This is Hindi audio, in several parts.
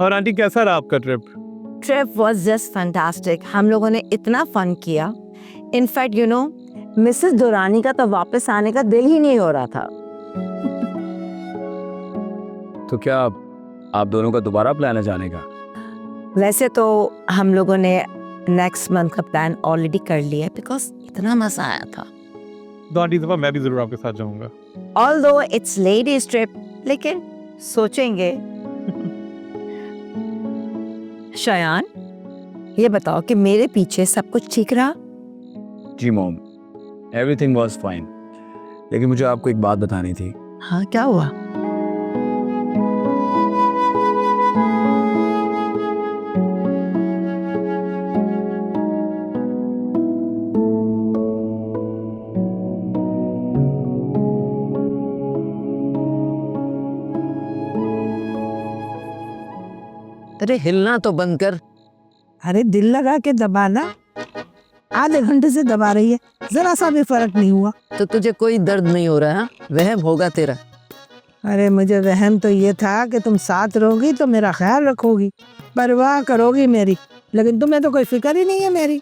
और आंटी कैसा रहा आपका trip? Trip was just fantastic. हम लोगों ने इतना फन किया। In fact you know Mrs Durrani का तो वापस आने का दिल ही नहीं हो रहा था। तो क्या आप दोनों का दोबारा प्लान है जाने का? वैसे तो हम लोगों ने नेक्स्ट मंथ का प्लान ऑलरेडी कर लिया है बिकॉज इतना मजा आया था। तो आंटी इस दफा मैं भी जरूर आपके साथ जाऊंगा। ऑल्दो इट्स लेडीज ट्रिप, लेकिन सोचेंगे। शयान, ये बताओ कि मेरे पीछे सब कुछ ठीक रहा? जी मॉम, एवरीथिंग वाज फाइन। लेकिन मुझे आपको एक बात बतानी थी। हाँ, क्या हुआ? अरे हिलना तो बंद कर। अरे दिल लगा के दबाना। आधे घंटे से दबा रही है, जरा सा भी फर्क नहीं हुआ। तो तुझे कोई दर्द नहीं हो रहा है? वहम होगा तेरा। अरे मुझे वहम तो ये था कि तुम साथ रहोगी तो मेरा ख्याल रखोगी, परवाह करोगी मेरी, लेकिन तुम्हें तो कोई फिक्र ही नहीं है मेरी।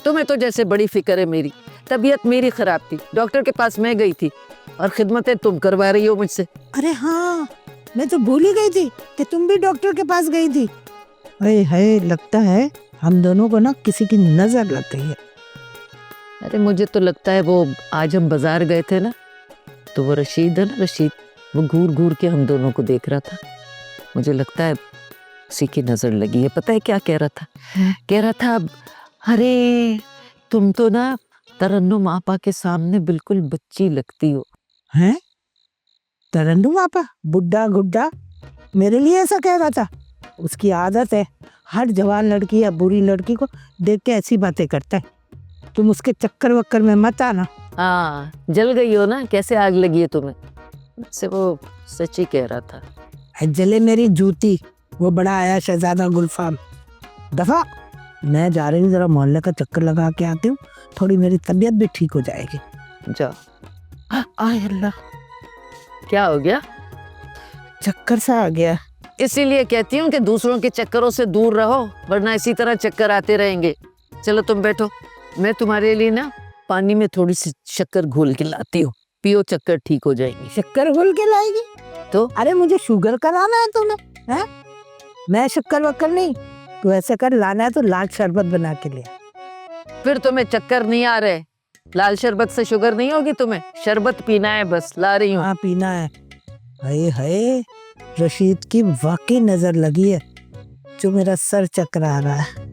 तुम्हें तो जैसे बड़ी फिक्र है मेरी। तबीयत मेरी खराब थी, डॉक्टर के पास मैं गई थी और खिदमतें तुम करवा रही हो मुझसे। अरे हाँ, मैं तो भूल ही गई थी कि तुम भी डॉक्टर के पास गई थी। अरे है, लगता है हम दोनों को ना किसी की नजर लग गई है। अरे मुझे तो लगता है वो आज हम बाजार गए थे ना, तो वो रशीद है ना, रशीद, वो घूर घूर के हम दोनों को देख रहा था। मुझे लगता है उसी की नजर लगी है। पता है क्या कह रहा था? कह रहा था, अरे तुम तो ना तरन्नुम आपा के सामने बिल्कुल बच्ची लगती हो। हैं? तरन्नुम आपा बुड्ढा गुड्डा मेरे लिए ऐसा कह रहा था? उसकी आदत है, हर जवान लड़की या बुरी लड़की को देख के ऐसी बातें करता है। तुम उसके चक्कर वक्कर में मत आना। हाँ, जल गई हो ना, कैसे आग लगी है तुम्हें? से वो सच्ची कह रहा था। जले मेरी जूती, वो बड़ा आया शहजादा गुलफाम। दफा, मैं जा रही हूँ, जरा मोहल्ले का चक्कर लगा के आती हूँ, थोड़ी मेरी तबीयत भी ठीक हो जाएगी। जाओ। आय अल्लाह, क्या हो गया? चक्कर सा आ गया। इसीलिए कहती हूँ कि दूसरों के चक्करों से दूर रहो, वरना इसी तरह चक्कर आते रहेंगे। चलो तुम बैठो, मैं तुम्हारे लिए ना पानी में थोड़ी सी शक्कर घोल के लाती हूँ, पियो, चक्कर ठीक हो जाएगी। शक्कर घोल के लाएगी? तो अरे मुझे शुगर कराना है तुम्हें, हैं? मैं शक्कर वक्कर नहीं, तू ऐसे कर, लाना है तो लाल शरबत बना के ले। फिर तुम्हें चक्कर नहीं आ रहे? लाल शरबत से शुगर नहीं होगी तुम्हें, शरबत पीना है बस, ला रही हूँ। हाँ पीना है। हाय हाय, रशीद की वाकई नजर लगी है, जो मेरा सर चकरा रहा है।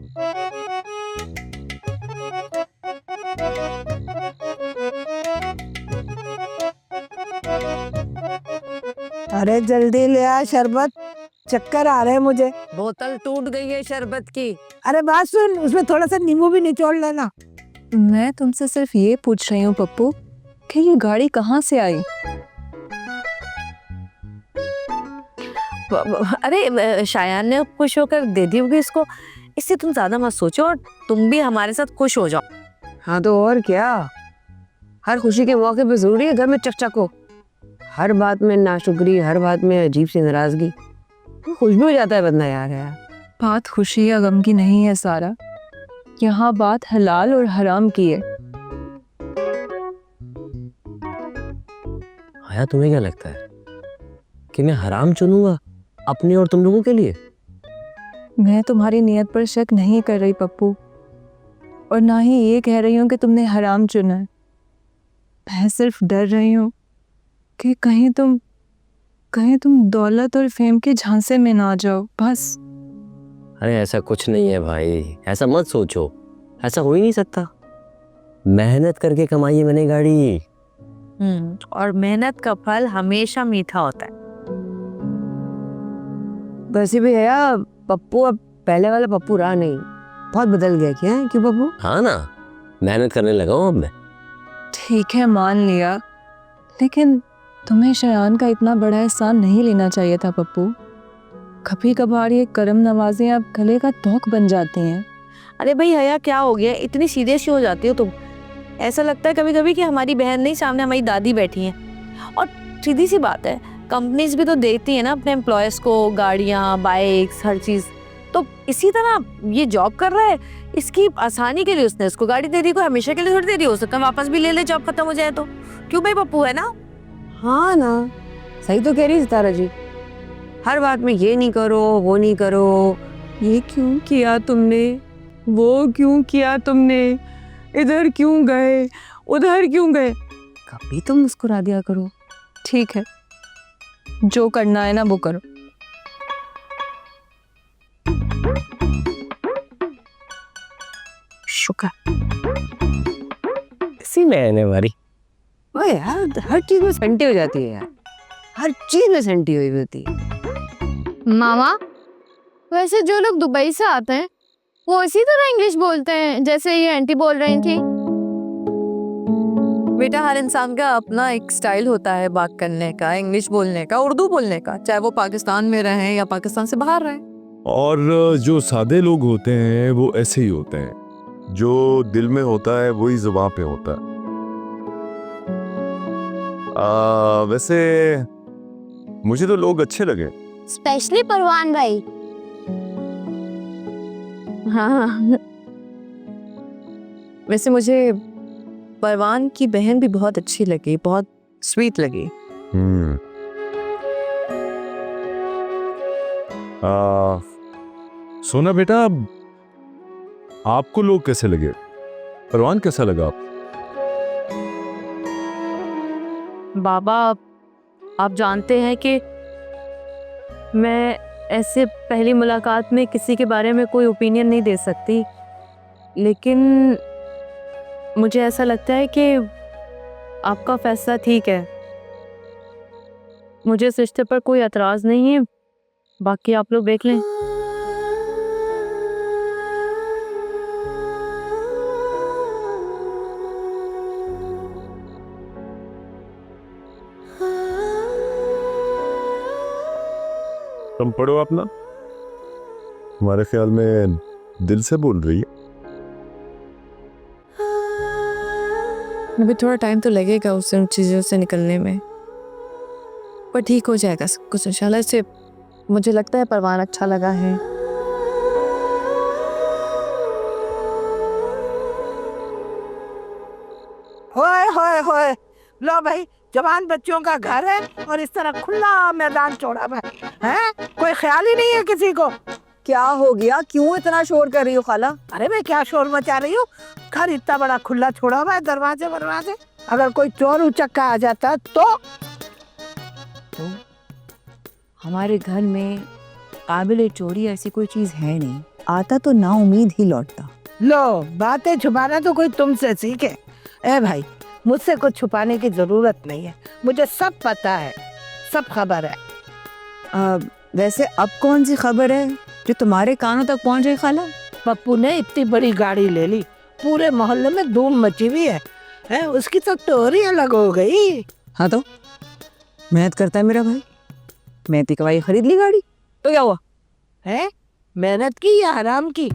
अरे जल्दी ले आ शरबत, चक्कर आ रहे हैं मुझे। बोतल टूट गई है शरबत की। अरे बात सुन, उसमें थोड़ा सा नींबू भी निचोड़ लेना। मैं तुमसे सिर्फ ये पूछ रही हूँ पप्पू कि ये गाड़ी कहाँ से आई? अरे शायान ने खुश होकर दे दी होगी इसको, इससे तुम ज्यादा मत सोचो और तुम भी हमारे साथ खुश हो जाओ। हाँ तो और क्या, हर खुशी के मौके पे जरूरी है घर में चकचक हो। हर बात में नाशुक्री, हर बात में अजीब सी नाराजगी, खुश भी हो जाता है बंदा यार। बात खुशी या गम की नहीं है सारा, यहाँ बात हलाल और हराम की है। आया, तुम्हें क्या लगता है कि मैं हराम चुनूंगा अपने और तुम लोगों के लिए? मैं तुम्हारी नीयत पर शक नहीं कर रही पप्पू, और ना ही ये कह रही हूँ कि तुमने हराम चुना है। मैं सिर्फ डर रही हूँ कि कहीं तुम दौलत और फेम के झांसे में ना आ जाओ, बस। अरे ऐसा कुछ नहीं है भाई, ऐसा मत सोचो, ऐसा हो ही नहीं सकता। मेहनत करके कमाई है मैंने गाड़ी। और मेहनत का फल हमेशा मीठा होता है। वैसे भी है यार, पप्पू अब पहले वाला पप्पू रहा नहीं, बहुत बदल गया। क्या है, क्यों पप्पू? हाँ ना, मेहनत करने लगा हूँ अब मैं। ठीक है, मान लिया, लेकिन तुम्हें शयान का इतना बड़ा एहसान नहीं लेना चाहिए था पप्पू। कभी कभार ये करम नवाज़ी आप गले का तोक बन जाती हैं। अरे भाई हया, क्या हो गया, इतनी सीरियस क्यों हो जाती हो तुम? ऐसा लगता है कभी कभी कि हमारी बहन नहीं, सामने हमारी दादी बैठी हैं। और सीधी सी बात है, कंपनीज भी तो देती है ना अपने एम्प्लॉयज को गाड़ियाँ, बाइक्स, हर चीज। तो इसी तरह ये जॉब कर रहा है, इसकी आसानी के लिए उसने इसको गाड़ी दे दी, कोई हमेशा के लिए थोड़ी दे दी, हो सकता है वापस भी ले ले जॉब खत्म हो जाए तो। क्यों भाई पप्पू, है ना? हाँ ना, सही तो कह रही सितारा जी। हर बात में ये नहीं करो, वो नहीं करो, ये क्यों किया तुमने, वो क्यों किया तुमने, इधर क्यों गए, उधर क्यों गए। कभी तो मुस्कुरा दिया करो। ठीक है, जो करना है ना वो करो। शुक्र। इसी में आने वाली। ओए यार, हर चीज में सेंटी हो जाती है यार, हर चीज में सेंटी हुई होती है। मामा, वैसे जो लोग दुबई से आते हैं वो इसी तरह इंग्लिश बोलते हैं जैसे ये आंटी बोल रही थी। बेटा, हर इंसान का अपना एक स्टाइल होता है बात करने का, इंग्लिश बोलने का, उर्दू बोलने का, चाहे वो पाकिस्तान में रहें या पाकिस्तान से बाहर रहें। और जो सादे लोग होते हैं वो ऐसे ही होते हैं, जो दिल में होता है वही जुबान पे होता है। वैसे मुझे तो लोग अच्छे लगे, स्पेशली परवान भाई। हाँ, वैसे मुझे परवान की बहन भी बहुत अच्छी लगी, बहुत स्वीट लगी। सोना बेटा, आपको लोग कैसे लगे, परवान कैसा लगा आप? बाबा, आप जानते हैं कि मैं ऐसे पहली मुलाकात में किसी के बारे में कोई ओपिनियन नहीं दे सकती, लेकिन मुझे ऐसा लगता है कि आपका फैसला ठीक है। मुझे इस रिश्ते पर कोई एतराज़ नहीं है, बाकी आप लोग देख लें। तुम पढ़ो अपना, हमारे ख्याल में दिल से बोल रही है। अभी थोड़ा टाइम तो लगेगा उसे उन चीज़ों से निकलने में, पर ठीक हो जाएगा सब कुछ इंशाल्लाह। से मुझे लगता है परवान अच्छा लगा है। होए होए होए, लो भाई, जवान बच्चों का घर है और इस तरह खुला मैदान छोड़ा हुआ है, कोई ख्याल ही नहीं है किसी को। क्या हो गया, क्यों इतना शोर कर रही हो खाला? अरे मैं क्या शोर मचा रही हूँ, घर इतना बड़ा खुला छोड़ा हुआ है, दरवाजे दरवाजे, अगर कोई चोर उचक्का आ जाता तो हमारे घर में काबिल चोरी ऐसी कोई चीज है नहीं, आता तो ना उम्मीद ही लौटता। लो, बातें छुपाना तो कोई तुमसे सीखे। ए भाई, मुझसे कुछ छुपाने की जरूरत नहीं है, मुझे सब पता है, सब खबर है। वैसे अब कौन सी खबर है जो तुम्हारे कानों तक पहुंच गई खाला? पप्पू ने इतनी बड़ी गाड़ी ले ली, पूरे मोहल्ले में धूम मची हुई है, उसकी तो टोरी अलग हो गई। हाँ तो मेहनत करता है मेरा भाई, मेहनती कमाई खरीद ली गाड़ी, तो क्या हुआ? है मेहनत की या हराम की?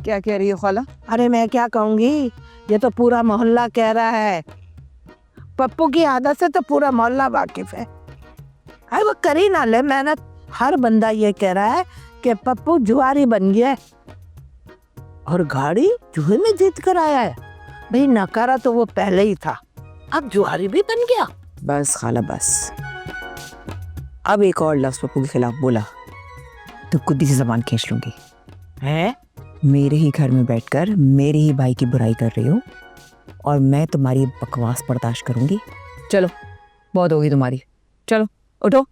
क्या कह रही हो खाला? अरे मैं क्या कहूँगी, ये तो पूरा मोहल्ला कह रहा है। पप्पू की आदत से तो पूरा मोहल्ला वाकिफ है। अरे वो कर ही ना ले मेहनत, हर बंदा ये कह रहा है कि पप्पू जुआरी बन गया है और गाड़ी जुए में जीत कर आया है। भाई नकारा तो वो पहले ही था, अब जुआरी भी बन गया। बस खाला बस, अब एक और लफ्ज़ पप्पू के खिलाफ बोला तो कुद्दी से जबान खींच लूंगी। है मेरे ही घर में बैठकर मेरे ही भाई की बुराई कर रही हो और मैं तुम्हारी बकवास बर्दाश्त करूंगी? चलो, बहुत होगी तुम्हारी, चलो उठो।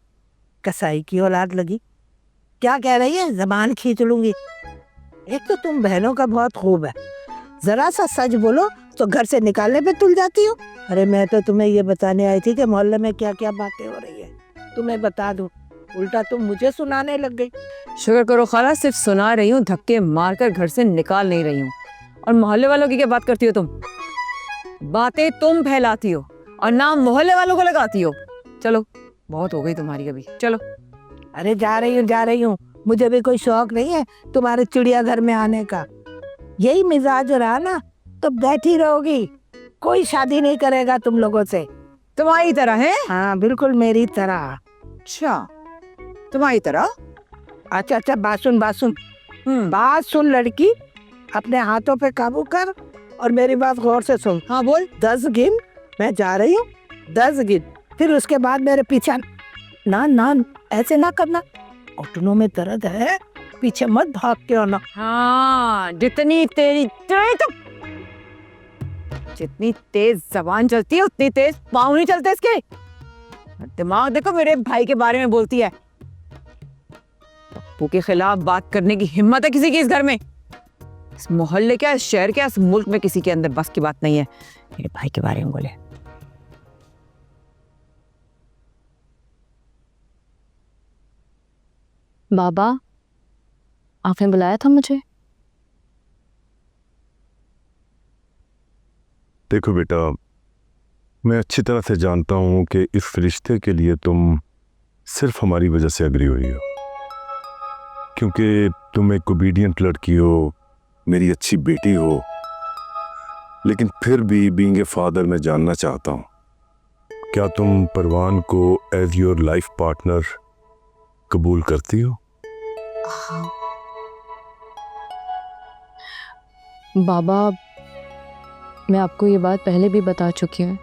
कसाई की औलाद लगी, क्या कह रही है, जबान खींच लूंगी? एक तो तुम बहनों का बहुत खूब है, जरा सा सच बोलो तो घर से निकालने पे तुल जाती हो। अरे मैं तो तुम्हें ये बताने आई थी कि मोहल्ले में क्या क्या बातें हो रही है, तुम्हें बता दूं, उल्टा तुम मुझे सुनाने लग गई। शुक्र करो खाला, सिर्फ सुना रही हूँ, धक्के मारकर घर से निकाल नहीं रही हूँ। और मोहल्ले वालों की क्या बात करती हो तुम? बातें तुम फैलाती हो और नाम मोहल्ले वालों को लगाती हो। चलो, बहुत हो गई तुम्हारी अभी, चलो। अरे जा रही हूँ, मुझे भी कोई शौक नहीं है तुम्हारे चिड़ियाघर में आने का। यही मिजाज रहा ना तो बैठी रहोगी, कोई शादी नहीं करेगा तुम लोगों से। तुम्हारी तरह है? हाँ बिल्कुल मेरी तरह। अच्छा, तुम्हारी तरह। अच्छा अच्छा, बात सुन बात सुन, बात सुन लड़की, अपने हाथों पे काबू कर और मेरी बात गौर से सुन। हाँ बोल। 10 गिन, मैं जा रही हूँ, 10 गिन, फिर उसके बाद मेरे पीछे ना ना ऐसे ना करना, घुटनों में दर्द है, पीछे मत भाग के आना। हाँ, जितनी तेरी जितनी तेज जबान चलती है उतनी तेज पाँव नहीं चलते इसके। दिमाग देखो, मेरे भाई के बारे में बोलती है। पप्पू के खिलाफ बात करने की हिम्मत है किसी की इस घर में? इस मोहल्ले क्या, इस शहर क्या, इस मुल्क में किसी के अंदर बस की बात नहीं है मेरे भाई के बारे में बोले। बाबा, आपने बुलाया था मुझे? देखो बेटा, मैं अच्छी तरह से जानता हूँ कि इस रिश्ते के लिए तुम सिर्फ हमारी वजह से एग्री हुई हो, क्योंकि तुम एक ओबीडियंट लड़की हो, मेरी अच्छी बेटी हो। लेकिन फिर भी बीइंग ए फादर मैं जानना चाहता हूँ, क्या तुम परवान को एज योर लाइफ पार्टनर कबूल करती हो? बाबा, मैं आपको ये बात पहले भी बता चुकी हूँ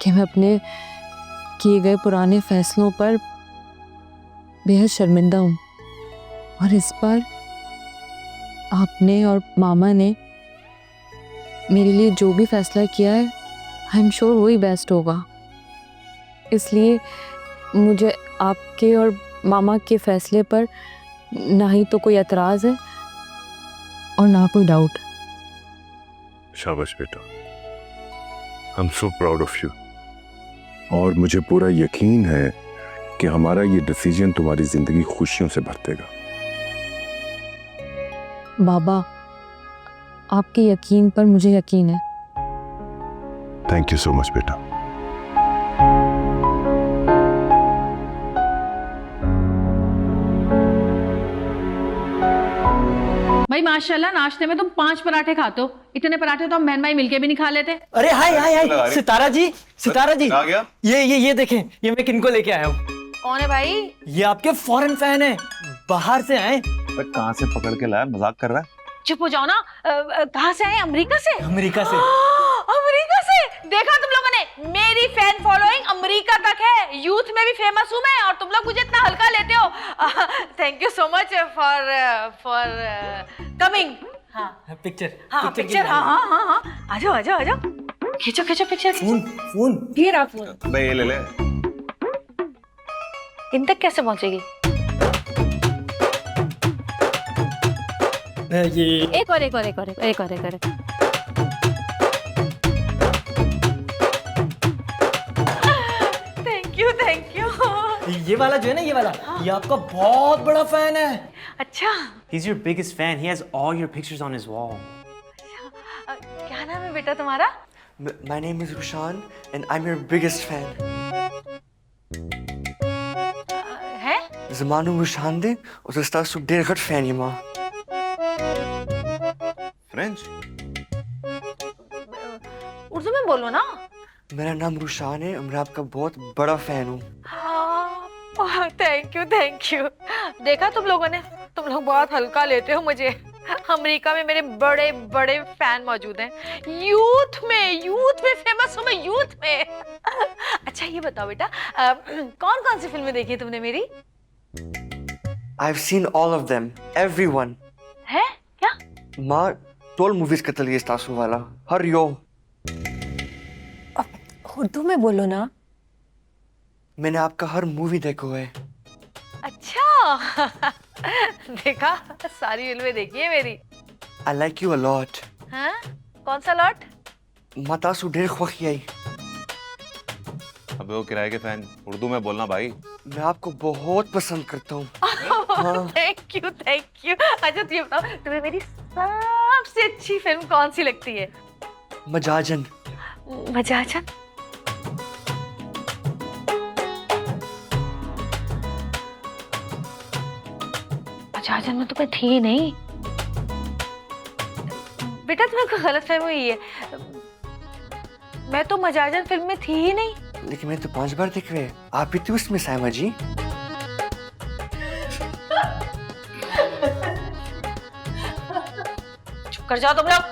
कि मैं अपने किए गए पुराने फैसलों पर बेहद शर्मिंदा हूँ, और इस बार आपने और मामा ने मेरे लिए जो भी फैसला किया है, आई एम श्योर वही बेस्ट होगा। इसलिए मुझे आपके और मामा के फैसले पर ना ही तो कोई एतराज़ है और ना कोई डाउट। शाबाश बेटा, I am so proud of you. और मुझे पूरा यकीन है कि हमारा ये डिसीजन तुम्हारी जिंदगी खुशियों से भर देगा। बाबा, आपके यकीन पर मुझे यकीन है। थैंक यू सो मच बेटा। भाई माशाल्लाह, नाश्ते में तुम 5 पराठे खाते हो। इतने पराठे तो हम बहन भाई मिलके भी नहीं खा लेते। अरे हाय हाय हाय, सितारा जी, सितारा जी, आ गया? ये देखें, ये मैं किनको लेके आया हूँ। कौन है भाई? ये आपके फॉरेन फैन है, बाहर से आए। कहाँ से पकड़ के लाया? मजाक कर रहा है? चुप हो जाओ ना। कहाँ से आए? अमेरिका से? अमेरिका से। अमेरिका से? देखा तुम लोगों ने, मेरी फैन फॉलोइंग अमेरिका तक है। यूथ में भी फेमस हूँ मैं, और तुम लोग मुझे इतना हल्का लेते हो। Thank you so much for coming. हाँ पिक्चर, हाँ पिक्चर, हाँ आ जाओ आ जाओ आ जाओ, खींचो खींचो पिक्चर। फोन ये रहा फोन। भाई ये ले ले। इन तक कैसे पहुंचेगी? ये एक और। Thank you. ये वाला जो है ना, ये वाला, ये आपका बहुत बड़ा फैन है। अच्छा, He's your biggest fan. He has all your pictures on his wall. क्या नाम है बेटा तुम्हारा? My name is Rushan and I'm your biggest fan. है? Zamanu Rushan de, und das darfst du der gut fan je ma. French? Urdu में बोलो ना। मेरा नाम रुशान है और मैं आपका बहुत बड़ा फैन हूँ। Thank you. देखा तुम लोगों ने, तुम लोग बहुत हल्का लेते हो मुझे। अमेरिका में मेरे बड़े बड़े फैन मौजूद हैं। यूथ में फेमस हूँ मैं, यूथ में। अच्छा ये बताओ बेटा, कौन कौन सी फिल्में देखी तुमने मेरी? I've seen all of them, everyone. है क्या? माँ, टोल मूवीज का तलिए स्टासु वाला, हर यो। उर्दू में बोलो ना। मैंने आपका हर मूवी देखा है। अच्छा देखा, सारी फिल्में देखी है मेरी। I like you a lot. हाँ? कौन सा लॉट? मतासु ढेर खुशी आई। अबे वो किराए के फैन, उर्दू में बोलना भाई। मैं आपको बहुत पसंद करता हूँ। Thank you. अच्छा तो ये बताओ, तुम्हें मेरी सबसे अच्छी फिल्म कौन सी लगती है? मजाजन। मजाजन में तो मैं थी नहीं बेटा, तुम्हें कोई गलतफहमी हुई है। मैं तो मजाजन फिल्म में थी ही नहीं। लेकिन मैं तो 5 बार देख रहे। आप भी थी उसमें साइमा जी। चुप कर जाओ तुम लोग।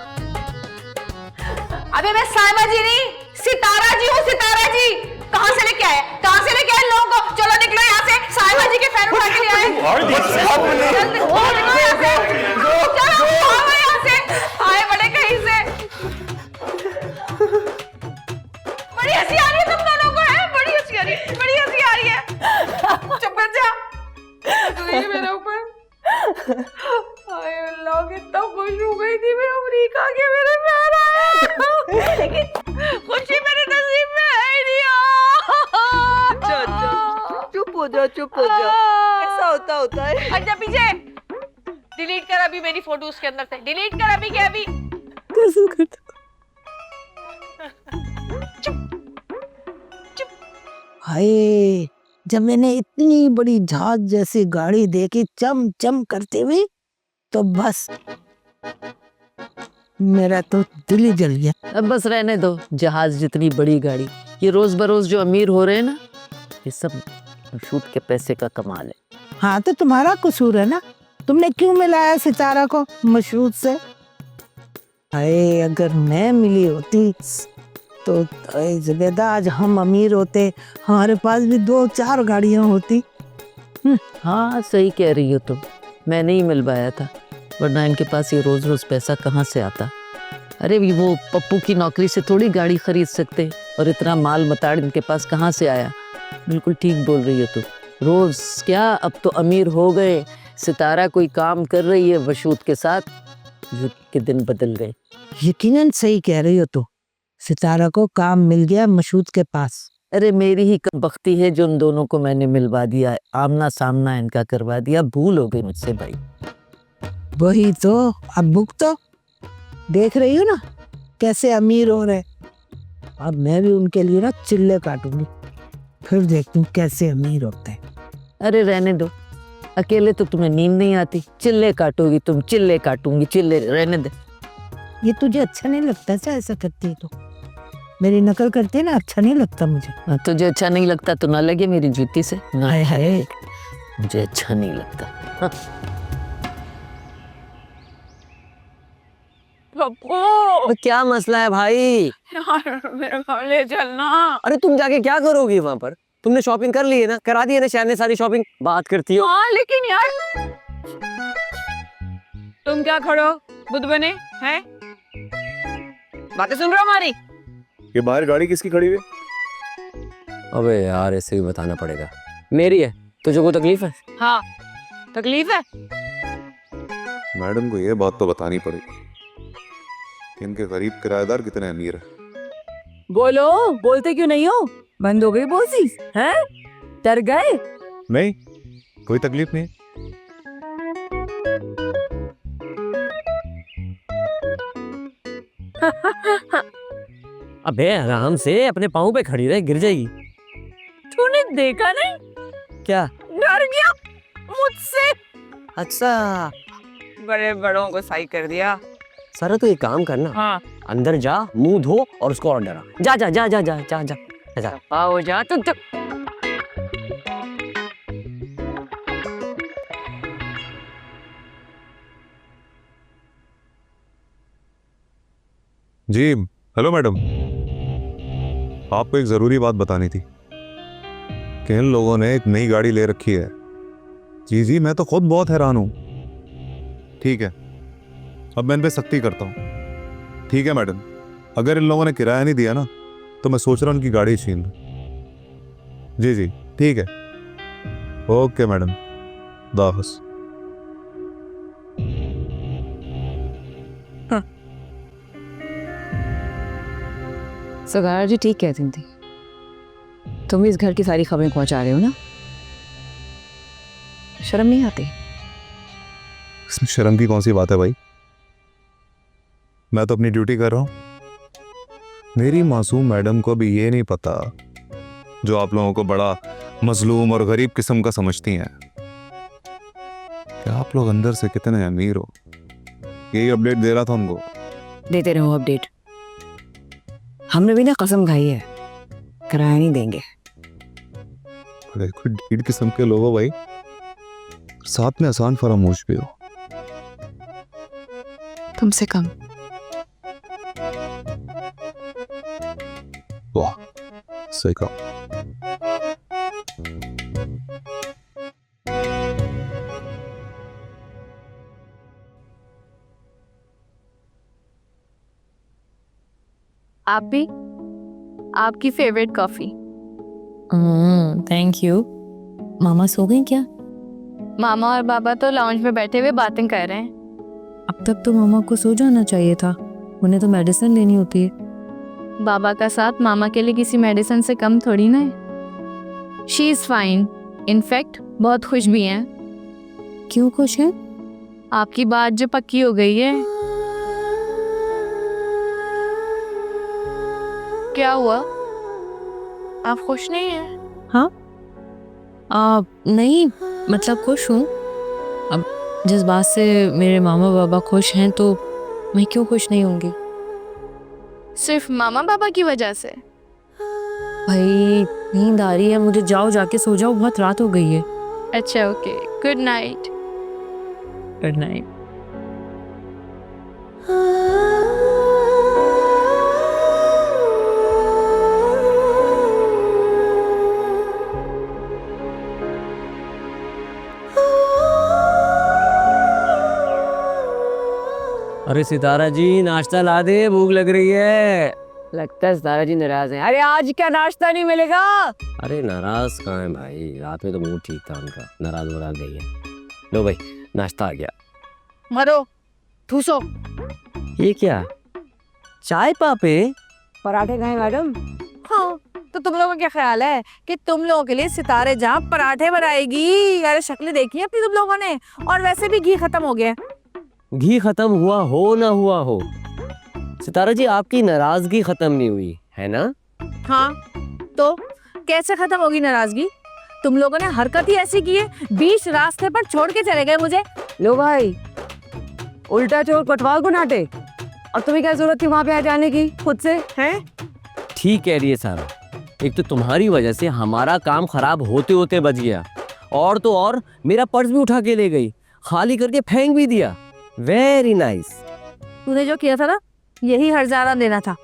अबे मैं साइमा जी नहीं, सितारा जी हूँ। सितारा जी कहाँ से लेके आए? कहाँ से लेके आए लोगों को? चलो निकलो यहाँ से। साइमा जी के फैन उठा के ले आए। जल्दी निकलो यहाँ से। चलो भागो यहाँ से। आए बड़े कहीं से। बड़ी हंसी आ रही है तुम दोनों को, है? बड़ी हंसी आ रही है, बड़ी हंसी आ रही है। चुप कर जा। गई मेरे ऊपर। हाय अल्लाह, कितना खुश हो गई थी मैं अमेरिका के मेरे पैर आए। लेकिन खुशी मेरे नसीब में है ही नहीं। चुप हो जा, चुप हो जा। ऐसा होता है। अच्छा पीछे डिलीट कर अभी मेरी फोटो उसके अंदर से। डिलीट कर अभी के अभी। कैसे करते? हाय, जब मैंने इतनी बड़ी जहाज जैसी गाड़ी देखी चम चम करते हुए, तो बस मेरा तो दिल ही जल गया। अब बस रहने दो जहाज जितनी बड़ी गाड़ी। ये रोज बरोज जो अमीर हो रहे हैं ना, ये सब सूद के पैसे का कमाल है। हाँ तो तुम्हारा कसूर है ना, तुमने क्यों मिलाया सितारा को मशरूत से? अरे अगर मैं मिली होती तो जुबेदा आज हम अमीर होते, हमारे पास भी 2-4 गाड़ियां होती। हाँ सही कह रही हो तुम, मैं नहीं मिल पाया था, वरना इनके पास ये रोज रोज पैसा कहाँ से आता। अरे वो पप्पू की नौकरी से थोड़ी गाड़ी खरीद सकते, और इतना माल मताड़ इनके पास कहाँ से आया। बिल्कुल ठीक बोल रही हो तुम। रोज क्या, अब तो अमीर हो गए। सितारा कोई काम कर रही है वशूद के साथ, युद्ध के दिन बदल गए। यकीनन सही कह रही हो तो, सितारा को काम मिल गया मशहूद के पास। अरे मेरी ही बख्ती है जो उन दोनों को मैंने मिलवा दिया, आमना सामना इनका करवा दिया। भूल हो गई मुझसे भाई। वही तो, अब बुक तो देख रही हो ना कैसे अमीर हो रहे। अब मैं भी उनके लिए ना चिल्ले काटूंगी, फिर देखती हूँ कैसे अमीर होते हैं। अरे रहने दो, अकेले तो तुम्हें नींद नहीं आती, चिल्ले काटोगी तुम। चिल्ले काटूंगी, चिल्ले रहने दे। ये तुझे अच्छा नहीं लगता क्या ऐसा करती है? तो मेरी नकल करती है ना, अच्छा नहीं लगता मुझे। तुझे अच्छा नहीं लगता तो ना लगे मेरी जूती से। हाय हाय, मुझे अच्छा नहीं लगता। हाँ। तो क्या मसला है भाई? यार मेरे घर ले चलना। अरे तुम जाके क्या करोगी वहाँ पर? तुमने शॉपिंग कर ली है ना? करा दी है ना शहर ने सारी शॉपिंग? बात करती हो। हाँ लेकिन यार तुम क्या खड़ो बुद्ध बने हैं? बातें सुन रहे हो हमारी? ये बाहर गाड़ी किसकी खड़ी हुई? अबे यार ऐसे भी बताना पड़ेगा। मेरी है। तुझे कोई तकलीफ है? हाँ तकलीफ है। मैडम को ये बात तो बतानी पड़ेगी कि इनके गरीब किराएदार कितने अमीर हैं। बोलो, बोलते क्यों नहीं हो? बंद हो गई बोसी हैं? डर गए? नहीं, कोई तकलीफ नहीं। अबे आराम से अपने पाँव पे खड़ी रहे, गिर जाएगी। तूने देखा नहीं? क्या? डर गया मुझसे। अच्छा, बड़े बड़ों को सही कर दिया। सारा तो एक काम करना। हाँ। अंदर जा, मुंह धो और उसको और डरा। जा जा जा जा जा जा जा जा। आओ जा तू। जी हेलो मैडम, आपको एक ज़रूरी बात बतानी थी कि इन लोगों ने एक नई गाड़ी ले रखी है। जी जी, मैं तो खुद बहुत हैरान हूँ। ठीक है, अब मैं इन पे सख्ती करता हूँ। ठीक है मैडम, अगर इन लोगों ने किराया नहीं दिया ना तो मैं सोच रहा हूँ उनकी गाड़ी छीन लूँ। जी जी ठीक है, ओके मैडम, खुदा हाफ़िज़। सगारा जी ठीक कहती थी, तुम इस घर की सारी खबरें पहुंचा रहे हो ना? शर्म नहीं आती? इसमें शर्म की कौन सी बात है भाई? मैं तो अपनी ड्यूटी कर रहा हूँ। मेरी मासूम मैडम को भी ये नहीं पता जो आप लोगों को बड़ा मजलूम और गरीब किस्म का समझती हैं कि आप लोग अंदर से कितने अमीर हो। यही अपडेट दे रहा था उनको। देते रहो अपडेट। हमने भी ना कसम खाई है, किराया नहीं देंगे। बड़े कोई ढीठ किस्म के लोग हो भाई, साथ में आसान फरामोश भी हो। तुमसे कम। वाह, सही कहा। आप भी, आपकी फेवरेट कॉफी। Thank you. मामा सो गई क्या? मामा और बाबा तो लाउंज में बैठे हुए बातें कर रहे हैं। अब तक तो मामा को सो जाना चाहिए था, उन्हें तो मेडिसिन लेनी होती है। बाबा का साथ मामा के लिए किसी मेडिसिन से कम थोड़ी ना है। शी इज फाइन, इनफैक्ट बहुत खुश भी हैं। क्यों खुश है? आपकी बात जो पक्की हो गई है। क्या हुआ, आप खुश नहीं हैं? हाँ नहीं, मतलब खुश हूँ। अब जिस बात से मेरे मामा बाबा खुश हैं तो मैं क्यों खुश नहीं होंगी? सिर्फ मामा बाबा की वजह से? भाई नींद आ रही है मुझे, जाओ जाके सो जाओ, बहुत रात हो गई है। अच्छा okay, good night. Good night. अरे सितारा जी, नाश्ता ला दे, भूख लग रही है। लगता है सितारा जी नाराज हैं। अरे आज क्या नाश्ता नहीं मिलेगा? अरे नाराज कहाँ है भाई, रात में तो मूड ठीक था उनका, नाराज वराज नहीं है। लो भाई, नाश्ता आ गया। मरो, ठूसो। ये क्या, चाय पापे? पराठे खाएं मैडम? हाँ, तो तुम लोगों का क्या ख्याल है कि तुम लोगों के लिए सितारे जहाँ पराठे बनाएगी? अरे शक्लें देखी है अपनी तुम लोगों ने, और वैसे भी घी खत्म हो गया। घी खत्म हुआ हो ना हुआ हो, सितारा जी आपकी नाराजगी खत्म नहीं हुई है ना? हाँ, तो कैसे खत्म होगी नाराजगी? तुम लोगों ने हरकत ही ऐसी की है, बीच रास्ते पर छोड़ के चले गए मुझे। लो भाई, उल्टा चोर कोतवाल को नाटे। और तुम्हें क्या जरूरत थी वहां पे आ जाने की खुद से? हैं? ठीक कह रही है सारा, एक तो तुम्हारी वजह से हमारा काम खराब होते होते बच गया, और तो और मेरा पर्स भी उठा के ले गई, खाली करके फेंक भी दिया। Very nice. तूने जो किया था ना, यही हर्जाना देना था।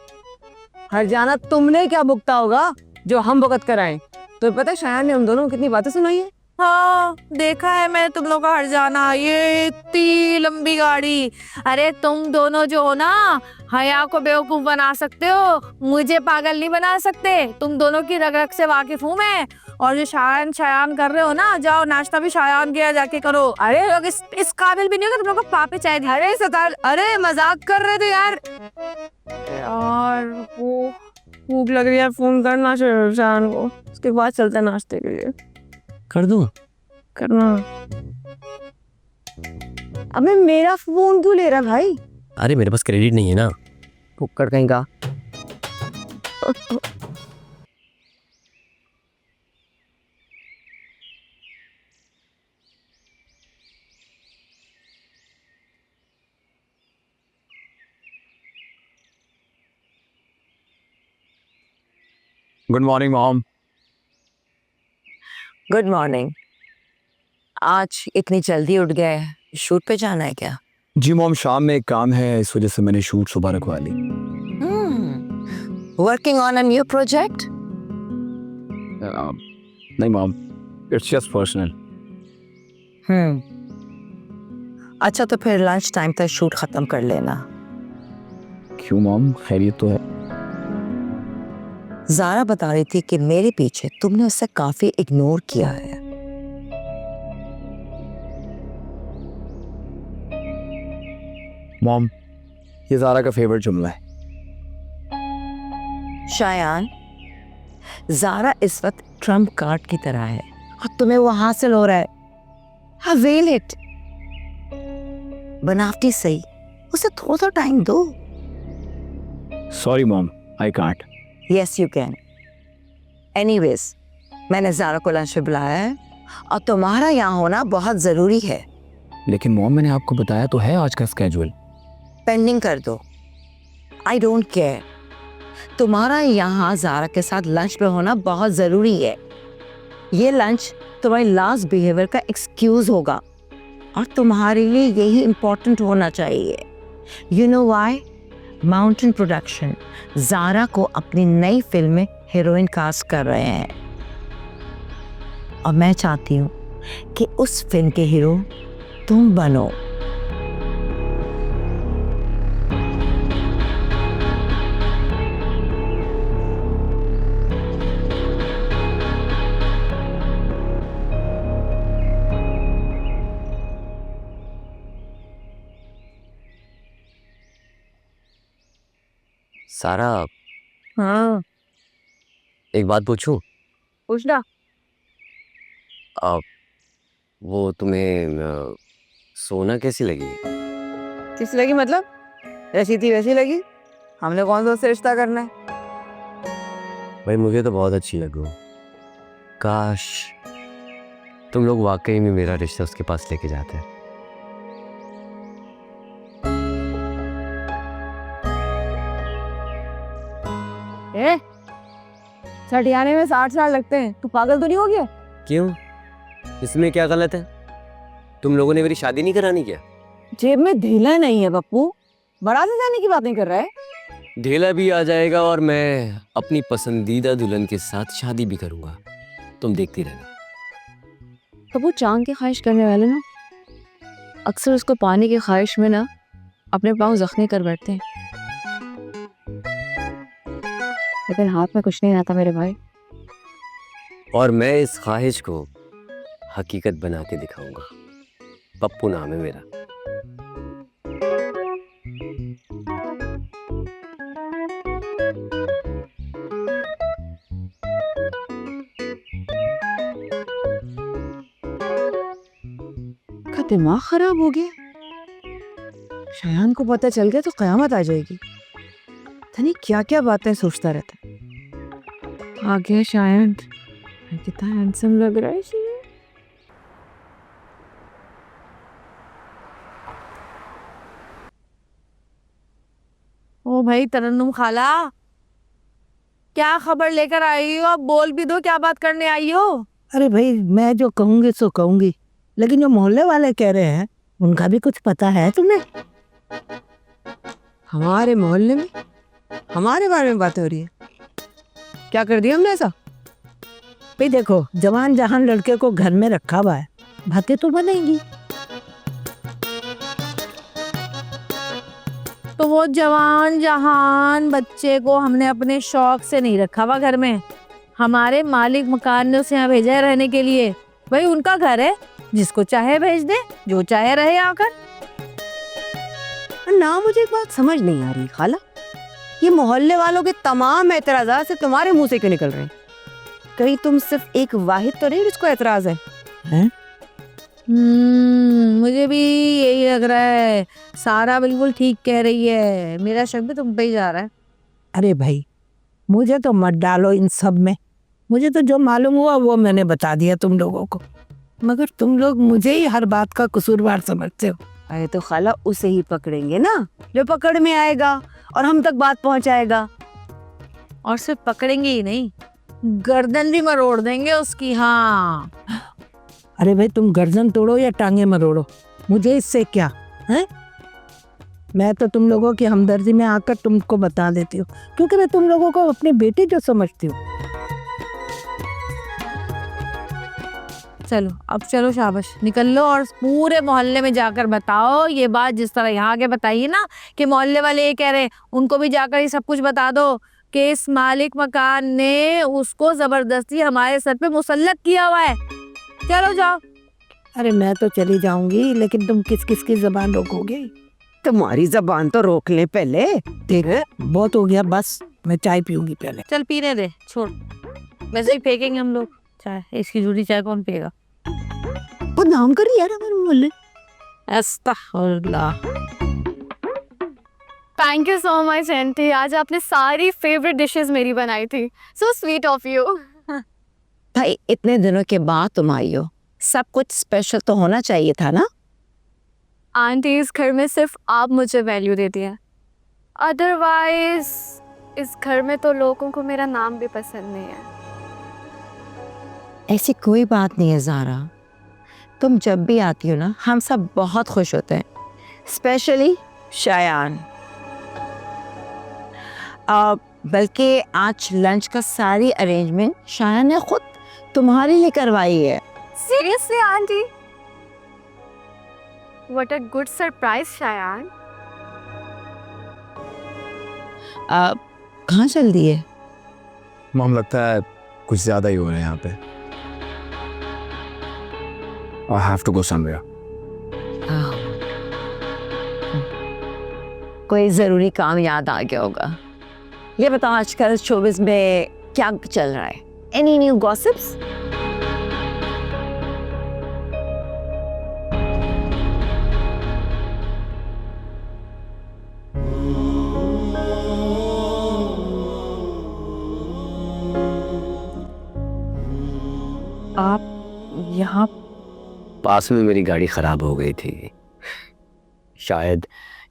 हर्जाना तुमने क्या भुगता होगा जो हम भुगत कराएं? तो पता है शायद ने हम दोनों को कितनी बातें सुनाई है। हाँ, देखा है मैंने तुम लोग का हर्जाना, ये इतनी लंबी गाड़ी। अरे तुम दोनों जो हो ना, हया को बेवकूफ बना सकते हो, मुझे पागल नहीं बना सकते। तुम दोनों की रग रग से वाकिफ हूँ मैं। और जो शायान कर रहे हो ना, जाओ नाश्ता भी शायान के जाके करो। अरे लोग इस काबिल भी नहीं हो कि तुम लोग को पापे चाय दिया। अरे सतार, अरे मजाक कर रहे थे यार। यार वो भूख लग रही है, फोन करना शायान को, उसके बाद चलते नाश्ते के लिए। कर दूं? करना। अबे मेरा फोन क्यों ले रहा भाई? अरे मेरे पास क्रेडिट नहीं है ना। फुक्कड़ कहीं का। Good morning mom. Good morning. आज इतनी जल्दी उठ गए, शूट पे जाना है क्या? जी मॉम, शाम में एक काम है, इस वजह से मैंने शूट सुबह रखवा ली। Working on a new project? नहीं मॉम, इट्स जस्ट पर्सनल। अच्छा तो फिर लंच टाइम तक शूट खत्म कर लेना। क्यों मॉम, खैरियत तो है? ज़ारा बता रही थी कि मेरे पीछे तुमने उससे काफी इग्नोर किया है। मॉम, ये ज़ारा का फेवरेट जुमला है। शायान, ज़ारा इस वक्त ट्रम्प कार्ड की तरह है और तुम्हें वो हासिल हो रहा है। Avail it. बनावटी सही, उसे थोड़ा सा टाइम दो। Sorry mom, I can't. Yes you can. Anyways, मैंने ज़ारा को लंच पे बुलाया है और तुम्हारा यहाँ होना बहुत ज़रूरी है। लेकिन मॉम, मैंने आपको बताया तो है आज का स्केड्यूल। पेंडिंग कर दो। I don't care. तुम्हारा यहाँ ज़ारा के साथ लंच पे होना बहुत ज़रूरी है। ये लंच तुम्हारी लास्ट बिहेवियर का एक्सक्यूज होगा और तुम्हारे लिए यही इम्पोर्टेंट होना चाहिए। You know why? Mountain production Zara को अपनी नई फिल्म में हीरोइन कास्ट कर रहे हैं और मैं चाहती हूँ कि उस फिल्म के हीरो तुम बनो। सारा, हाँ एक बात पूछूं? पूछना। वो तुम्हें सोना कैसी लगी? किस लगी मतलब? जैसी थी वैसी लगी। हमने कौन सा उससे रिश्ता करना है? भाई मुझे तो बहुत अच्छी लगो। काश तुम लोग वाकई में मेरा रिश्ता उसके पास लेके जाते हैं। सठियाने में 60 साल लगते हैं। तू पागल तो नहीं हो गया? क्यों? इसमें क्या गलत है? तुम लोगों ने मेरी शादी नहीं करानी क्या? जेब में ढीला नहीं है पप्पू। बारात जाने की बातें कर रहा है। ढेला भी आ जाएगा और मैं अपनी पसंदीदा दुल्हन के साथ शादी भी करूंगा। तुम देखती रहना। तो वो चांद की ख्वाहिश करने वाले ना अक्सर उसको पाने की ख्वाहिश में ना अपने पाँव जख्मी कर बैठते हैं, लेकिन हाथ में कुछ नहीं रहता मेरे भाई। और मैं इस ख्वाहिश को हकीकत बना के दिखाऊंगा। पप्पू नाम है मेरा। का दिमाग खराब हो गया। शयान को पता चल गया तो कयामत आ जाएगी। तनी क्या क्या बातें सोचता रहता है। आ गया शायद। कितना हैंडसम लग रहा है ये। ओ भाई तरन्नुम खाला, क्या खबर लेकर आई हो? अब बोल भी दो, क्या बात करने आई हो? अरे भाई मैं जो कहूँगी सो कहूँगी, लेकिन जो मोहल्ले वाले कह रहे हैं उनका भी कुछ पता है तुम्हें? हमारे मोहल्ले में हमारे बारे में बातें हो रही है। क्या कर दिया हमने ऐसा? भाई देखो, जवान जहान लड़के को घर में रखा हुआ है, बातें तो बनेंगी। तो वो जवान जहान बच्चे को हमने अपने शौक से नहीं रखा हुआ घर में। हमारे मालिक मकान ने उसे यहाँ भेजा है रहने के लिए। भाई उनका घर है, जिसको चाहे भेज दे, जो चाहे रहे आकर। ना मुझे एक बात समझ नहीं आ रही खाला, ये मोहल्ले वालों के तमाम एतराज़ात से तुम्हारे मुंह से क्यों निकल रहे हैं? कहीं तुम सिर्फ एक वाहिद तो नहीं जिसको एतराज है? मुझे भी यही लग रहा है। सारा बिल्कुल ठीक कह रही है। मेरा शक भी तुम पे ही जा रहा है। अरे भाई मुझे तो मत डालो इन सब में। मुझे तो जो मालूम हुआ वो मैंने बता दिया तुम लोगों को, मगर तुम लोग मुझे ही हर बात का कसूरवार समझते हो। अरे तो खाला उसे ही पकड़ेंगे ना जो पकड़ में आएगा और हम तक बात पहुंचाएगा। और सिर्फ पकड़ेंगे ही नहीं, गर्दन भी मरोड़ देंगे उसकी। हाँ अरे भाई तुम गर्दन तोड़ो या टांगे मरोड़ो, मुझे इससे क्या है? मैं तो तुम लोगों की हमदर्दी में आकर तुमको बता देती हूँ, क्योंकि मैं तुम लोगों को अपनी बेटी जो समझती हूँ। चलो अब चलो, शाबाश, निकल लो और पूरे मोहल्ले में जाकर बताओ ये बात, जिस तरह यहाँ आके बताइए ना कि मोहल्ले वाले ये कह रहे हैं, उनको भी जाकर ये सब कुछ बता दो कि इस मालिक मकान ने उसको जबरदस्ती हमारे सर पे मुसल्लत किया हुआ है। चलो जाओ। अरे मैं तो चली जाऊंगी, लेकिन तुम किस किस की जबान रोकोगे? तुम्हारी जबान तो रोक ले पहले। देख बहुत हो गया, बस मैं चाय पीऊंगी पहले। चल पीने दे, छोड़, वैसे ही फेंकेंगे हम लोग चाय। इसकी जूठी चाय कौन पिएगा? वो नाम कर यार हमारे मोहल्ले। अस्तगफुरुल्लाह। Thank you so much aunty, आज आपने सारी फेवरेट डिशेस मेरी बनाई थी। So sweet of you. भाई इतने दिनों के बाद तुम आई हो, सब कुछ स्पेशल तो होना चाहिए था ना? आंटी इस घर में सिर्फ आप मुझे वैल्यू देती हैं, अदरवाइज इस घर में तो लोगों को मेरा नाम भी पसंद नहीं है। ऐसी कोई बात नहीं है ज़ारा, तुम जब भी आती हो ना हम सब बहुत खुश होते हैं, स्पेशली शायान। बल्कि आज लंच का सारी अरेंजमेंट शायान ने खुद तुम्हारे लिए करवाई है। Seriously aunty? What a good surprise Shayan. कहाँ चल दी है? मॉम लगता है कुछ ज़्यादा ही हो रहा है यहाँ पे। I have to go somewhere. कोई ज़रूरी काम याद आ गया होगा। ये बताओ आजकल शोबिज़ में क्या चल रहा है? Any new gossips? आप यहाँ? पास में मेरी गाड़ी खराब हो गई थी, शायद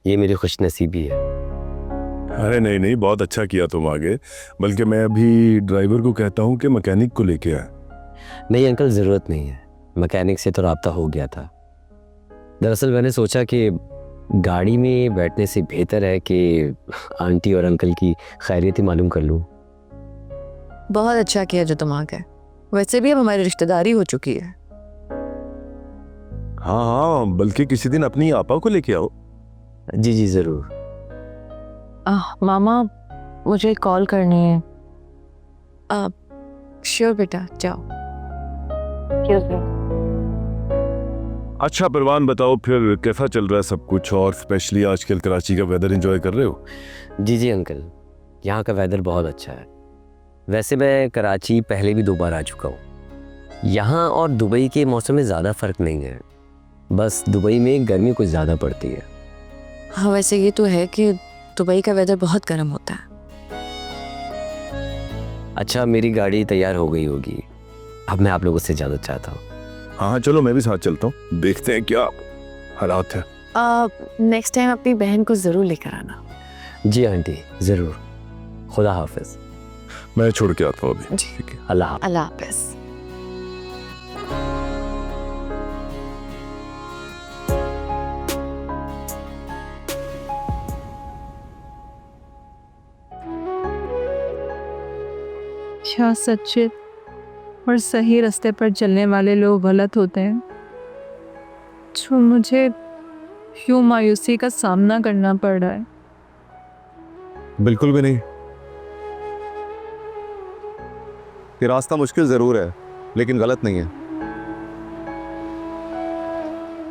ये मेरी खुशनसीबी है। अरे नहीं नहीं, बहुत अच्छा किया तुम आगे। बल्कि मैं अभी ड्राइवर को कहता हूँ कि मैकेनिक को लेके आए। नहीं अंकल, ज़रूरत नहीं है, मैकेनिक से तो राब्ता हो गया था। दरअसल मैंने सोचा कि गाड़ी में बैठने से बेहतर है कि आंटी और अंकल की खैरियत ही मालूम कर लूँ। बहुत अच्छा किया जो तुम आ गए। वैसे भी अब हमारी रिश्तेदारी हो चुकी है। हाँ हाँ, बल्कि किसी दिन अपनी आपा को लेके आओ। जी जी ज़रूर। मामा मुझे कॉल करनी है। श्योर बेटा, जाओ। अच्छा परवान, बताओ फिर कैसा चल रहा है सब कुछ, और स्पेशली आजकल कराची का वेदर एंजॉय कर रहे हो? जी जी अंकल, यहाँ का वेदर बहुत अच्छा है। वैसे मैं कराची पहले भी 2 बार आ चुका हूँ। यहाँ और दुबई के मौसम में ज़्यादा फ़र्क नहीं है, बस दुबई में गर्मी कुछ ज़्यादा पड़ती है। हाँ वैसे ये तो है कि दुबई का वेदर बहुत गर्म होता है। अच्छा, मेरी गाड़ी तैयार हो गई होगी, अब मैं आप लोगों से इजाज़त चाहता हूँ। हाँ हाँ चलो, मैं भी साथ चलता हूँ, देखते हैं क्या हालात है। नेक्स्ट टाइम अपनी बहन को ज़रूर लेकर आना। जी आंटी ज़रूर। खुदा हाफिज़। मैं छोड़ के आता हूँ अभी। ठीक है, अल्लाह हाफ़िज़। अल्लाह हाफिज़। क्या सच्चे और सही रास्ते पर चलने वाले लोग गलत होते हैं, जो मुझे यूं मायूसी का सामना करना पड़ रहा है? बिल्कुल भी नहीं। ये रास्ता मुश्किल ज़रूर है, लेकिन गलत नहीं है।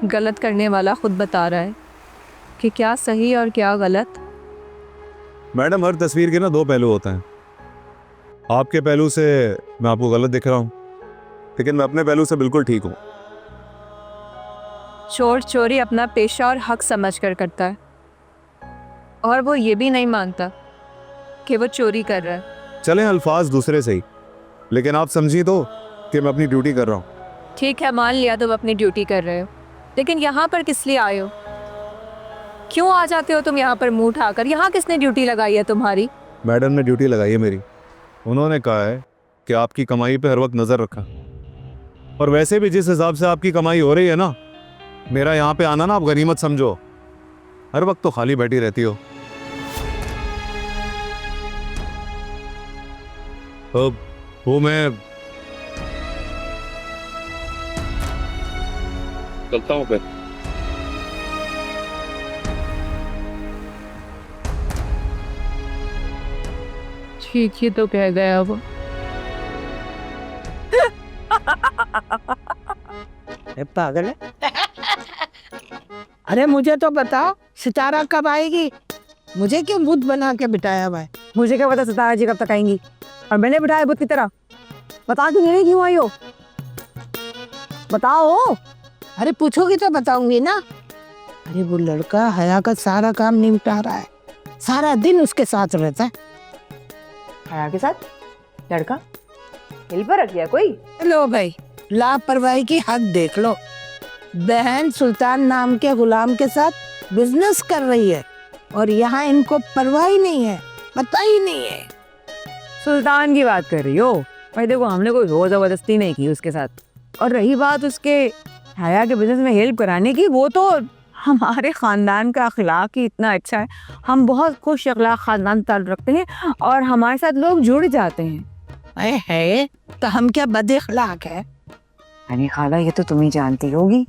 गलत करने वाला खुद बता रहा है कि क्या सही और क्या गलत। मैडम, हर तस्वीर के ना 2 पहलू होते हैं। आपके पहलू से मैं आपको गलत दिख रहा हूँ, लेकिन मैं अपने पहलू से बिल्कुल ठीक हूँ। चोर चोरी अपना पेशा और हक समझकर करता है, और वो ये भी नहीं मानता कि वो चोरी कर रहा है। चलें अल्फाज दूसरे से ही, लेकिन आप समझिए तो कि मैं अपनी ड्यूटी कर रहा हूँ। ठीक है, मान लिया तुम अपनी ड्यूटी कर रहे हो, लेकिन यहाँ पर किस लिए आए हो? क्यों आ जाते हो तुम यहाँ पर मुंह उठाकर? यहाँ किसने ड्यूटी लगाई है तुम्हारी? मैडम ने ड्यूटी लगाई है मेरी। उन्होंने कहा है कि आपकी कमाई पे हर वक्त नज़र रखा, और वैसे भी जिस हिसाब से आपकी कमाई हो रही है ना, मेरा यहाँ पे आना ना आप गनीमत समझो। हर वक्त तो खाली बैठी रहती हो। तो वो मैं चलता हूँ फिर। ठीक ही तो कह गया वो। पागल है। अरे मुझे तो बताओ, सितारा कब आएगी? मुझे क्यों भूत बना के बिठाया हुआ है? मुझे क्या पता सितारा जी कब तक आएंगी, और मैंने बिठाया भूत की तरह। बता क्यों नहीं, क्यों आई हो? बताओ। अरे पूछोगी तो बताऊंगी ना। अरे वो लड़का हया का सारा काम निपटा रहा है, सारा दिन उसके साथ रहता है। हया के साथ? लड़का हेल्पर रख गया कोई? लो भाई, लापरवाही की हद देख लो। बहन सुल्तान नाम के गुलाम के साथ बिजनेस कर रही है, और यहाँ इनको परवाह ही नहीं है। पता ही नहीं है। सुल्तान की बात कर रही हो? भाई देखो, हमने कोई जोर जबरदस्ती नहीं की उसके साथ। और रही बात उसके हया के बिजनेस में हेल्प कराने की, वो तो हमारे ख़ानदान का अखलाक ही इतना अच्छा है। हम बहुत खुश अखलाक ख़ानदान ताल्लुक़ रखते हैं और हमारे साथ लोग जुड़ जाते हैं। है तो हम क्या बद अखलाक है? अरे खाला, ये तो तुम ही जानती होगी।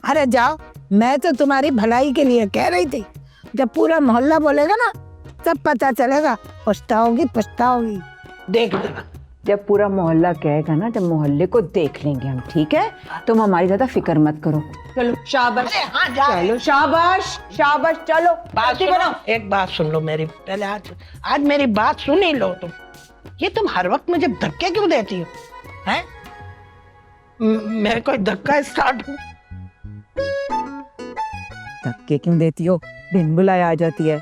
अरे जाओ, मैं तो तुम्हारी भलाई के लिए कह रही थी। जब पूरा मोहल्ला बोलेगा ना तब पता चलेगा। पछताओगी पछताओगी, देख लेना। जब पूरा मोहल्ला कहेगा ना, जब मोहल्ले को देख लेंगे हम, ठीक है? तुम हमारी ज्यादा फिक्र मत करो। चलो शाबाश, चलो शाबाश शाबाश, चलो बात सुनो, एक बात सुन लो मेरी। पहले आज मेरी बात सुन ही लो तुम। ये तुम हर वक्त मुझे धक्के क्यों देती हो? हैं? मेरे कोई धक्का स्टार्ट हो? धक्के क्यों देती हो? बिन बुलाए आ जाती है।